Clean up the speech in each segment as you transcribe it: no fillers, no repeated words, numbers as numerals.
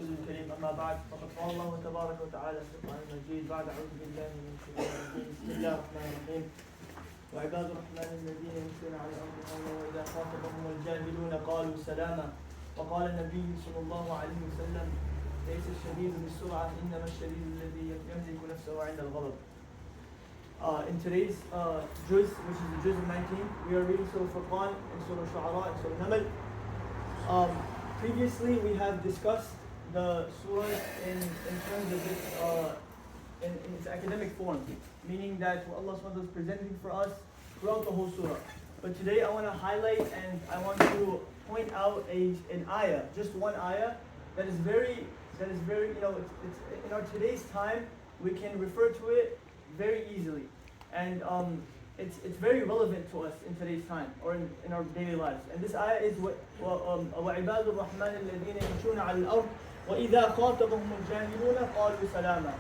ورسوله الكريم أما بعد فقد قال الله تبارك وتعالى في القرآن المجيد بعد أعوذ بالله من الشيطان الرجيم بسم الله الرحمن الرحيم وعباد الرحمن الذين يمشون على الأرض هونا وإذا خاطبهم الجاهلون قالوا سلاما وقال النبي صلى الله عليه وسلم ليس الشديد بالسرعة إنما الشديد الذي يملك نفسه عند الغضب. In today's juz, which is the juz of 19, we are reading Surah Furqan and Surah Shu'ara and Surah Namal. Previously, we have discussed the surah in terms of its, in its academic form, meaning that what Allah SWT is presenting for us throughout the whole surah. But today I want to highlight and I want to point out an ayah, just one ayah, that is very, it's in our today's time, we can refer to it very easily. And it's very relevant to us in today's time or in our daily lives. And this ayah is وَعِبَادُ الرَّحْمَنِ الَّذِينَ يَمْشُونَ عَلَى الْأَرْضِ وَإِذَا خَاطَبَهُمُ الْجَاهِلُونَ قَالُوا سَلَامًا.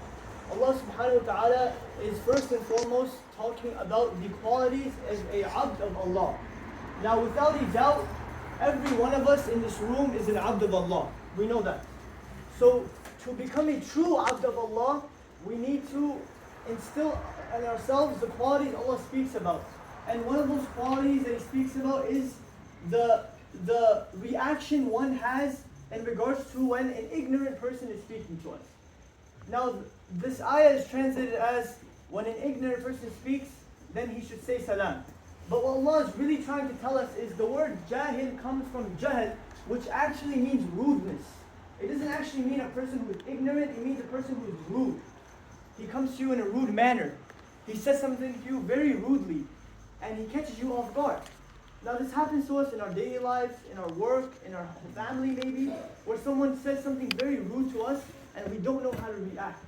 Allah subhanahu wa ta'ala is first and foremost talking about the qualities as a abd of Allah. Now without a doubt, every one of us in this room is an abd of Allah. We know that. So to become a true abd of Allah, we need to instill in ourselves the qualities Allah speaks about. And one of those qualities that He speaks about is the reaction one has in regards to when an ignorant person is speaking to us. Now this ayah is translated as when an ignorant person speaks, then he should say salam. But what Allah is really trying to tell us is the word jahil comes from jahl, which actually means rudeness. It doesn't actually mean a person who is ignorant, it means a person who is rude. He comes to you in a rude manner. He says something to you very rudely, and he catches you off guard. Now this happens to us in our daily lives, in our work, in our family maybe, where someone says something very rude to us, and we don't know how to react.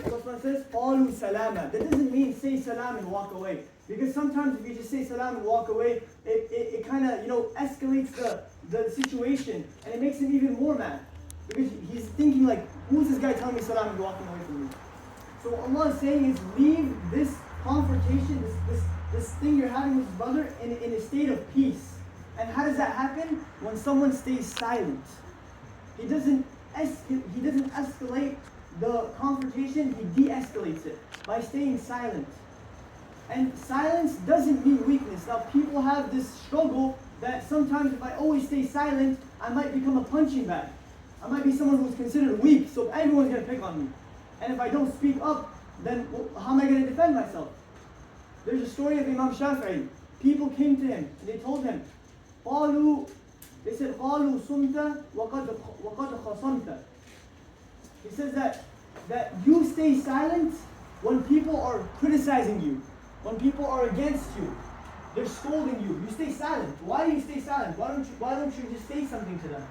Allah says, قَالُوا سَلَامًا. That doesn't mean say salam and walk away. Because sometimes if you just say salam and walk away, it kind of escalates the situation, and it makes him even more mad. Because he's thinking like, who's this guy telling me salam and walking away from me? So what Allah is saying is leave this confrontation, this thing you're having with his brother in a state of peace. And how does that happen? When someone stays silent. He doesn't escalate the confrontation, he de-escalates it by staying silent. And silence doesn't mean weakness. Now people have this struggle that sometimes if I always stay silent, I might become a punching bag. I might be someone who's considered weak, so everyone's going to pick on me. And if I don't speak up, then how am I going to defend myself? There's a story of Imam Shafi'i. People came to him and they told him, they said, قَالُوا صُمْتَ وَقَدْ خَصَمْتَ. He says that you stay silent when people are criticizing you, when people are against you, they're scolding you. You stay silent. Why do you stay silent? Why don't you just say something to them?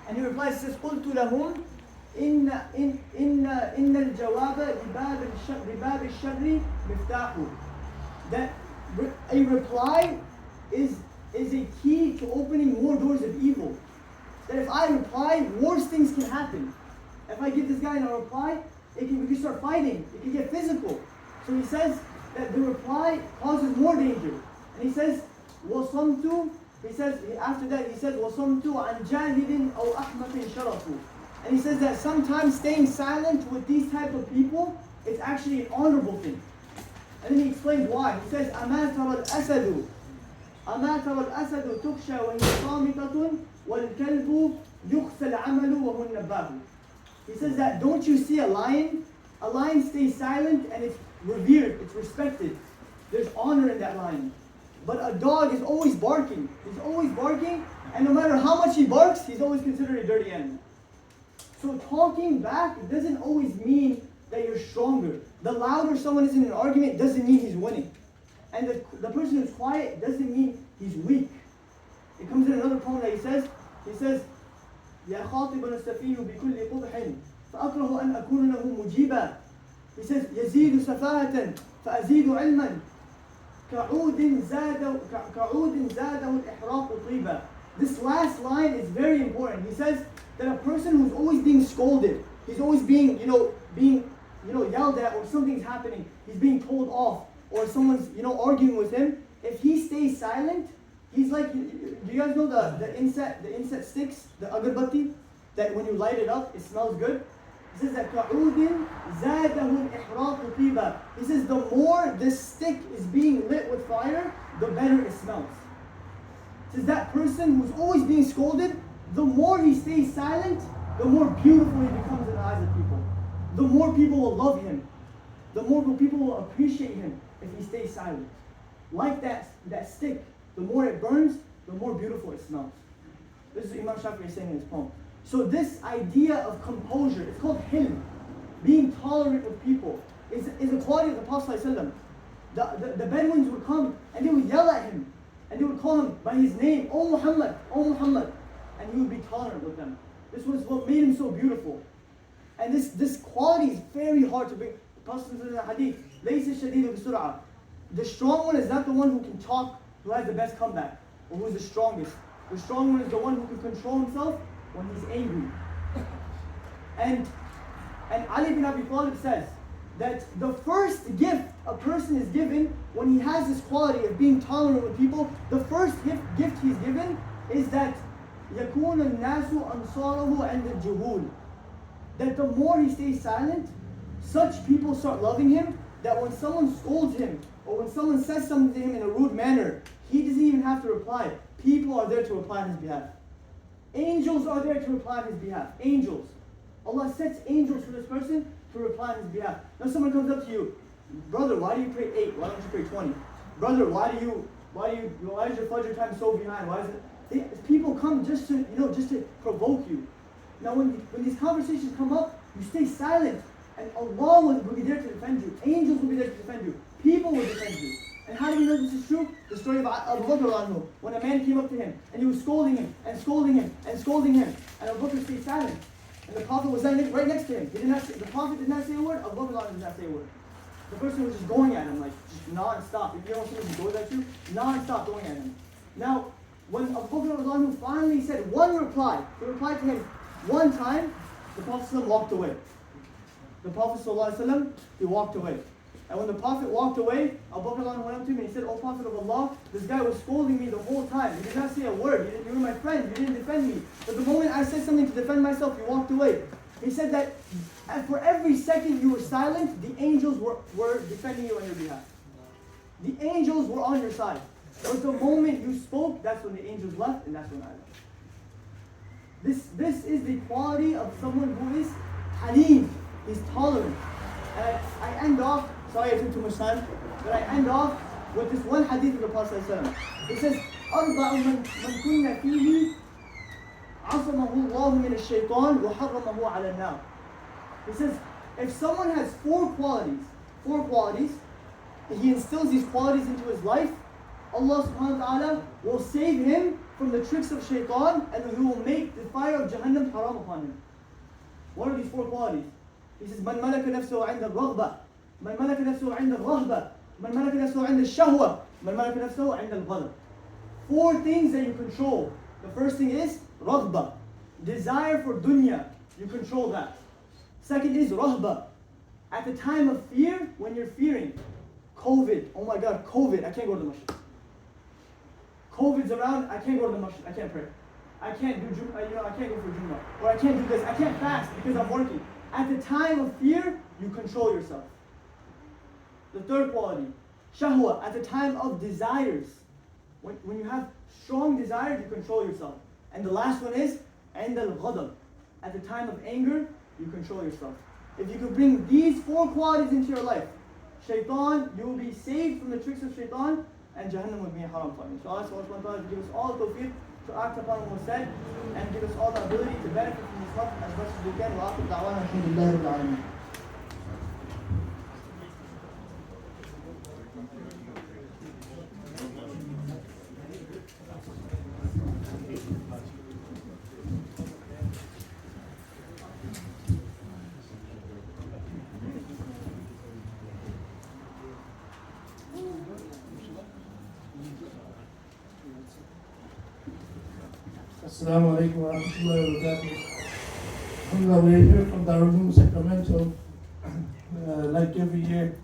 And he replies, says, قُلْتُ لَهُمْ إن الجواب لباب الشر مفتاحه. That a reply is a key to opening more doors of evil. That if I reply, worse things can happen. If I give this guy a reply, we can start fighting. It can get physical. So he says that the reply causes more danger. And he says, وَصَمْتُ. He says after that he says وَصَمْتُ عَنْ جَاهِلٍ أَوْ أَحْمَقٍ شَرَفُ. And he says that sometimes staying silent with these type of people, it's actually an honorable thing. And then he explains why. He says, أَمَا تَرَى الْأَسَدُ تُخْشَى وَهِيَ صَامِتَةٌ وَالْكَلْبُ يُخْسَى الْعَمَلُ وَهُوَ النَّبَّاهُ. He says that, don't you see a lion? A lion stays silent and it's revered, it's respected. There's honor in that lion. But a dog is always barking. He's always barking, and no matter how much he barks, he's always considered a dirty animal. So talking back doesn't always mean that you're stronger. The louder someone is in an argument doesn't mean he's winning. And the person who's quiet doesn't mean he's weak. It comes in another poem that he says, يَا خَاطِبًا السَّفِيهُ بِكُلِّ قُبْحٍ فَأَكْرَهُ أَنْ أَكُونَ لَهُ مُجِيبًا. He says, يَزِيدُ سَفَاهَةً فَأَزِيدُ عِلْمًا كَعُودٍ زَادَهُ الْإِحْرَاقُ طِيبًا. This last line is very important. He says that a person who's always being scolded, he's always being yelled at, or something's happening, he's being told off, or someone's arguing with him, if he stays silent, he's like, do you guys know the inset sticks, the agarbatti? that when you light it up, it smells good? He says that كَعُودٍ زَادَهُ الْإِحْرَاقُ طِيبًا. He says the more this stick is being lit with fire, the better it smells. He says that person who's always being scolded, the more he stays silent, the more beautiful he becomes in the eyes of people. The more people will love him. The more people will appreciate him if he stays silent. Like that stick, the more it burns, the more beautiful it smells. This is what Imam Shafi'i is saying in his poem. So this idea of composure, it's called hilm, being tolerant with people, is a quality of the Prophet ﷺ. The Bedouins would come and they would yell at him and they would call him by his name, "Oh Muhammad, oh Muhammad," and he would be tolerant with them. This was what made him so beautiful. And this quality is very hard to bring. The Prophet says in the hadith, "Laysa shadidu bisur'a." The strong one is not the one who can talk, who has the best comeback, or who is the strongest. The strong one is the one who can control himself when he's angry. And Ali bin Abi Talib says that the first gift a person is given when he has this quality of being tolerant with people, the first gift he's given is that يَكُونَ النَّاسُ أَنصَارَهُ عِنْدَ الْجُهُولِ. That the more he stays silent, such people start loving him, that when someone scolds him, or when someone says something to him in a rude manner, he doesn't even have to reply. People are there to reply on his behalf. Angels are there to reply on his behalf. Angels. Allah sets angels for this person to reply on his behalf. Now someone comes up to you, "Brother, why do you pray 8? Why don't you pray 20? Brother, why is your Fajr time so behind? Why is it?" People come just to provoke you. Now when these conversations come up, you stay silent, and Allah will be there to defend you. Angels will be there to defend you. People will defend you. And how do we know this is true? The story of Abu Bakr, when a man came up to him and he was scolding him and scolding him and scolding him, and Abu Bakr stayed silent. And the Prophet was right next to him. The Prophet did not say a word, Abu Bakr did not say a word. The person was just going at him, like just non-stop. If you don't see someone who goes at you, non-stop going at him. Now, when Abu Bakr finally said one reply, he replied to him one time, the Prophet walked away. The Prophet ﷺ, he walked away. And when the Prophet walked away, Abu Bakr went up to him and he said, "O Prophet of Allah, this guy was scolding me the whole time. He did not say a word. You were my friend. You didn't defend me. But the moment I said something to defend myself, you walked away." He said that for every second you were silent, the angels were defending you on your behalf. The angels were on your side. But the moment you spoke, that's when the angels left, and that's when I left. This is the quality of someone who is halim. He's tolerant. And I end off, sorry I took too much time, but I end off with this one hadith of the Prophet ﷺ. It says, أَرْبَعُ مَنْ كُنَّ فِيهِ عَصَمَهُ اللَّهُ مِنَ الشَّيْطَانِ وَحَرَّمَهُ عَلَى النَّارِ. He says, if someone has four qualities, he instills these qualities into his life, Allah subhanahu wa ta'ala will save him from the tricks of shaitan, and He will make the fire of Jahannam haram upon him. What are these four qualities? He says, مَنْ مَلَكَ نَفْسَهُ عِنْدَ الرَّغْبَةِ مَنْ مَلَكَ نَفْسَهُ عِنْدَ الرَّهْبَةِ مَنْ مَلَكَ نَفْسَهُ عِنْدَ الشَّهْوَةِ مَنْ مَلَكَ نَفْسَهُ عِنْدَ الْغَضَبِ. Four things that you control. The first thing is raghba, desire for dunya. You control that. Second is rahba. At the time of fear, when you're fearing, COVID, oh my God, COVID, I can't go to the masjid. COVID's around, I can't go to the masjid, I can't pray. I can't do I can't go for Jummah. Or I can't do this, I can't fast because I'm working. At the time of fear, you control yourself. The third quality, shahwa, at the time of desires. When you have strong desires, you control yourself. And the last one is عند الغضب. At the time of anger, you control yourself. If you can bring these four qualities into your life, shaitan, you will be saved from the tricks of shaitan, and Jahannam will be haram upon you. So Allah subhanahu wa ta'ala give us all the tawfiq to act upon what was said, and give us all the ability to benefit from this month as much as we can. Wa akhir da'wana alhamdulillahi rabbil alamin. Assalamu alaikum wa rahmatullahi wa barakatuh. Alhamdulillah, we're here from Darul Sacramento, like every year.